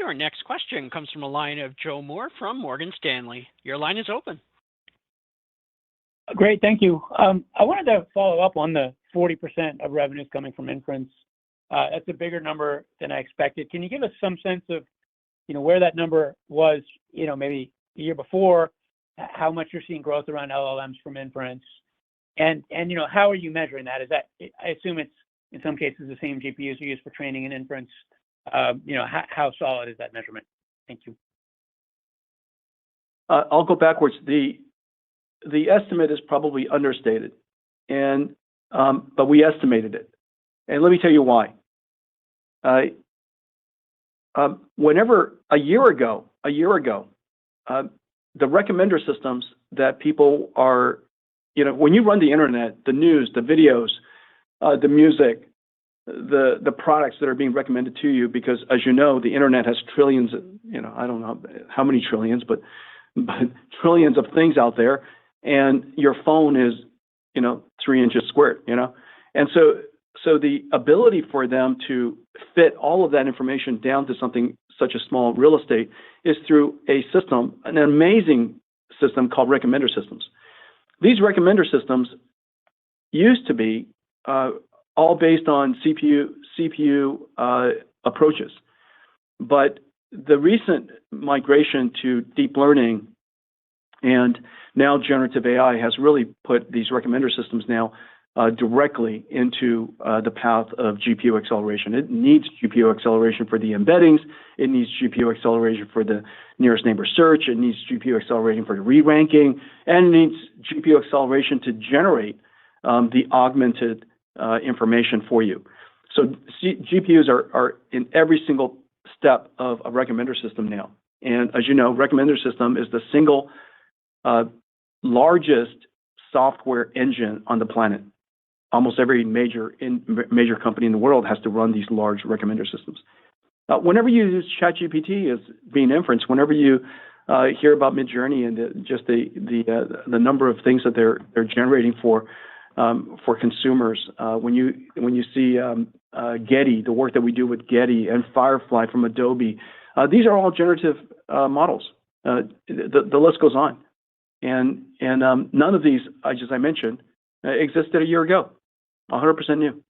Your next question comes from a line of Joe Moore from Morgan Stanley. Your line is open. Great, thank you. I wanted to follow up on the 40% of revenues coming from inference. That's a bigger number than I expected. Can you give us some sense of, where that number was, maybe the year before, how much you're seeing growth around LLMs from inference, and how are you measuring that? Is that, I assume it's in some cases the same GPUs you use for training and inference. How solid is that measurement? Thank you. I'll go backwards. The estimate is probably understated, but we estimated it, and let me tell you why. Whenever a year ago, the recommender systems that people are, when you run the internet, the news, the videos, the music, the products that are being recommended to you, because as you know, the internet has trillions, I don't know how many trillions, but trillions of things out there, and your phone is, 3 inches squared, and so the ability for them to fit all of that information down to something such a small real estate is through a system, an amazing system called recommender systems. These recommender systems used to be all based on CPU approaches, but the recent migration to deep learning and now generative AI has really put these recommender systems now directly into the path of GPU acceleration. It needs GPU acceleration for the embeddings. It needs GPU acceleration for the nearest neighbor search. It needs GPU acceleration for the re-ranking, and it needs GPU acceleration to generate the augmented information for you. So GPUs are in every single step of a recommender system now. And as you know, recommender system is the single largest software engine on the planet. Almost every major company in the world has to run these large recommender systems. Whenever you use ChatGPT as being inference, whenever you hear about Midjourney and just the number of things that they're generating for consumers, when you see Getty, the work that we do with Getty and Firefly from Adobe, these are all generative models. The list goes on, and none of these, as I mentioned, existed a year ago. 100% new.